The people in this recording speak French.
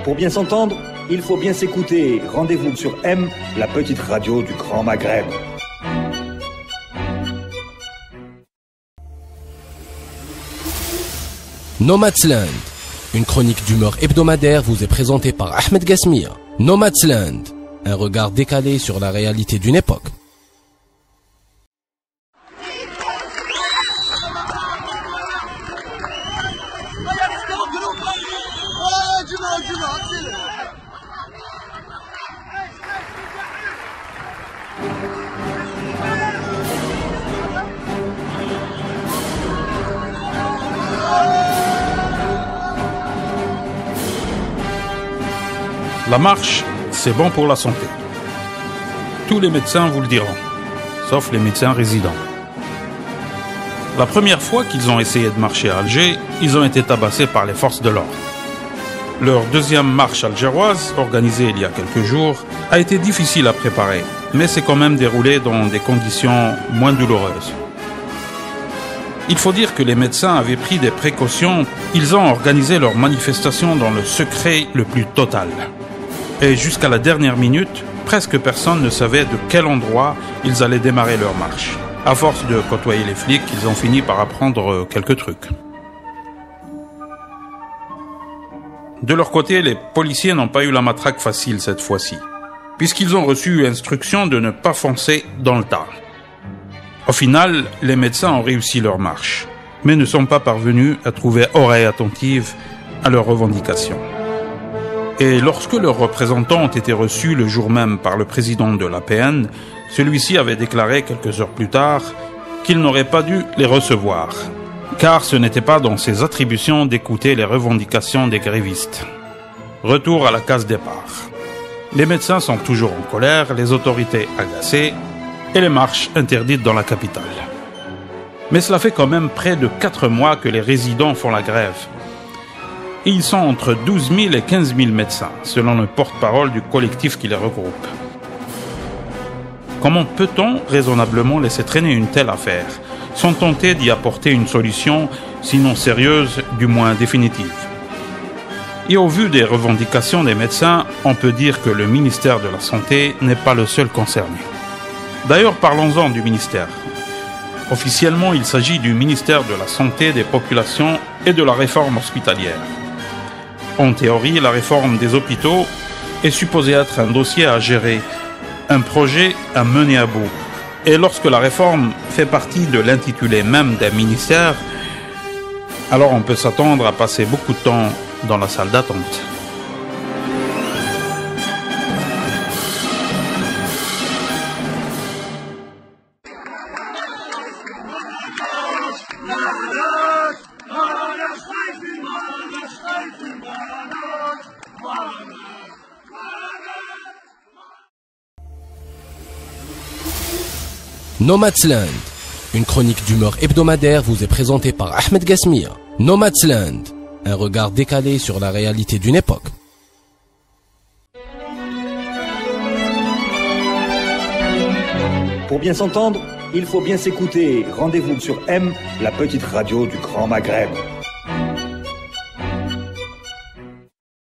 Pour bien s'entendre, il faut bien s'écouter. Rendez-vous sur M, la petite radio du Grand Maghreb. Nomadsland, une chronique d'humeur hebdomadaire vous est présentée par Ahmed Gasmia. Nomadsland, un regard décalé sur la réalité d'une époque. La marche, c'est bon pour la santé. Tous les médecins vous le diront, sauf les médecins résidents. La première fois qu'ils ont essayé de marcher à Alger, ils ont été tabassés par les forces de l'ordre. Leur deuxième marche algéroise, organisée il y a quelques jours, a été difficile à préparer, mais s'est quand même déroulée dans des conditions moins douloureuses. Il faut dire que les médecins avaient pris des précautions, ils ont organisé leur manifestation dans le secret le plus total. Et jusqu'à la dernière minute, presque personne ne savait de quel endroit ils allaient démarrer leur marche. À force de côtoyer les flics, ils ont fini par apprendre quelques trucs. De leur côté, les policiers n'ont pas eu la matraque facile cette fois-ci, puisqu'ils ont reçu instruction de ne pas foncer dans le tas. Au final, les médecins ont réussi leur marche, mais ne sont pas parvenus à trouver oreille attentive à leurs revendications. Et lorsque leurs représentants ont été reçus le jour même par le président de l'APN, celui-ci avait déclaré quelques heures plus tard qu'il n'aurait pas dû les recevoir, car ce n'était pas dans ses attributions d'écouter les revendications des grévistes. Retour à la case départ. Les médecins sont toujours en colère, les autorités agacées et les marches interdites dans la capitale. Mais cela fait quand même près de 4 mois que les résidents font la grève. Et ils sont entre 12 000 et 15 000 médecins, selon le porte-parole du collectif qui les regroupe. Comment peut-on raisonnablement laisser traîner une telle affaire, sans tenter d'y apporter une solution, sinon sérieuse, du moins définitive? Et au vu des revendications des médecins, on peut dire que le ministère de la Santé n'est pas le seul concerné. D'ailleurs, parlons-en du ministère. Officiellement, il s'agit du ministère de la Santé des Populations et de la Réforme Hospitalière. En théorie, la réforme des hôpitaux est supposée être un dossier à gérer, un projet à mener à bout. Et lorsque la réforme fait partie de l'intitulé même d'un ministère, alors on peut s'attendre à passer beaucoup de temps dans la salle d'attente. Nomadsland, une chronique d'humeur hebdomadaire vous est présentée par Ahmed Gasmia. Nomadsland, un regard décalé sur la réalité d'une époque. Pour bien s'entendre, il faut bien s'écouter. Rendez-vous sur M, la petite radio du Grand Maghreb.